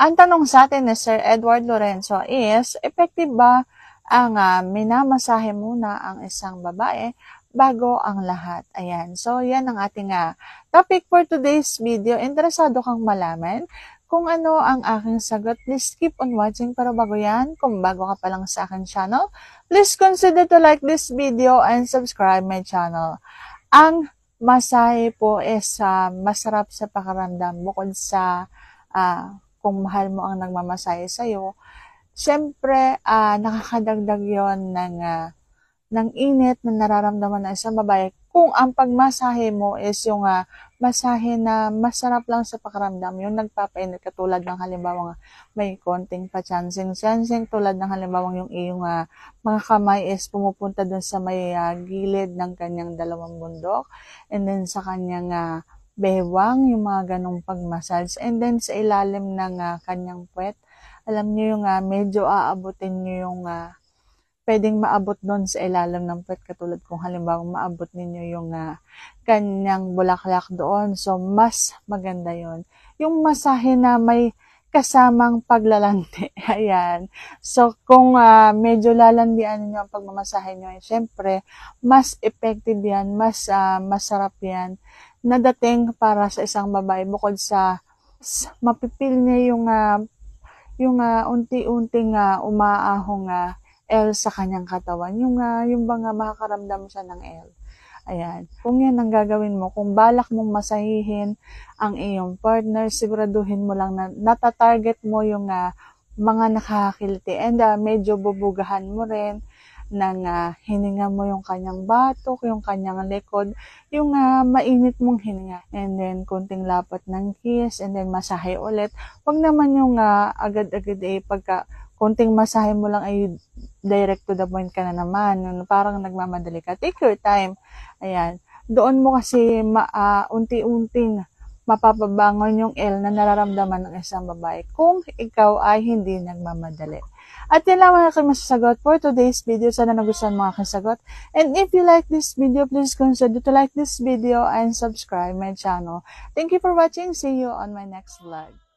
Ang tanong sa atin ni Sir Edward Lorenzo is, effective ba ang minamasahe muna ang isang babae bago ang lahat? Ayan. So, yan ang ating topic for today's video. Interesado kang malaman kung ano ang aking sagot? Please keep on watching. Pero bago yan, kung bago ka pa lang sa aking channel, please consider to like this video and subscribe my channel. Ang masahe po is masarap sa pakiramdam bukod sa kung mahal mo ang nagmamasahe sa'yo. Siyempre, nakakadagdag yon ng init na nararamdaman ng isang babae kung ang pagmasahe mo is yung masahe na masarap lang sa pakiramdam, yung nagpapainit, katulad ng halimbawa may konting pa-chancing, tulad ng halimbawa yung iyong mga kamay is pumupunta dun sa may gilid ng kanyang dalawang bundok, and then sa kanyang bewang, yung mga ganong pagmassage, and then sa ilalim ng kanyang puwet. Alam niyo yung medyo aabutin niyo yung pwedeng maabot doon sa ilalim ng puwet, katulad kung halimbawa maabot ninyo yung kanyang bulaklak doon. So, mas maganda yon. Yung masahe na may kasamang paglalandi. Ayan. So, kung medyo lalandian niyo ang pagmamasahe niyo, syempre, mas effective yan, mas masarap yan na dating para sa isang babae, bukod sa mapipil niya yung unti-unting umaahong L sa kanyang katawan, yung bang makakaramdam siya ng L. Ayan. Kung yan ang gagawin mo, kung balak mong masahihin ang iyong partner, siguraduhin mo lang na natatarget mo yung mga nakakakiliti, and medyo bubugahan mo rin ng hininga mo yung kanyang batok, yung kanyang likod, yung mainit mong hininga, and then konting lapat ng kiss, and then masahe ulit. Wag naman yung agad-agad pagka konting masahe mo lang ay direct to the point ka na naman, yung parang nagmamadali ka. Take your time. Ayan. Doon mo kasi unti-unting mapapabangon yung L na nararamdaman ng isang babae kung ikaw ay hindi nagmamadali. At yan lang ang aking masasagot for today's video. Sana nagustuhan mo aking sagot. And if you like this video, please consider to like this video and subscribe my channel. Thank you for watching. See you on my next vlog.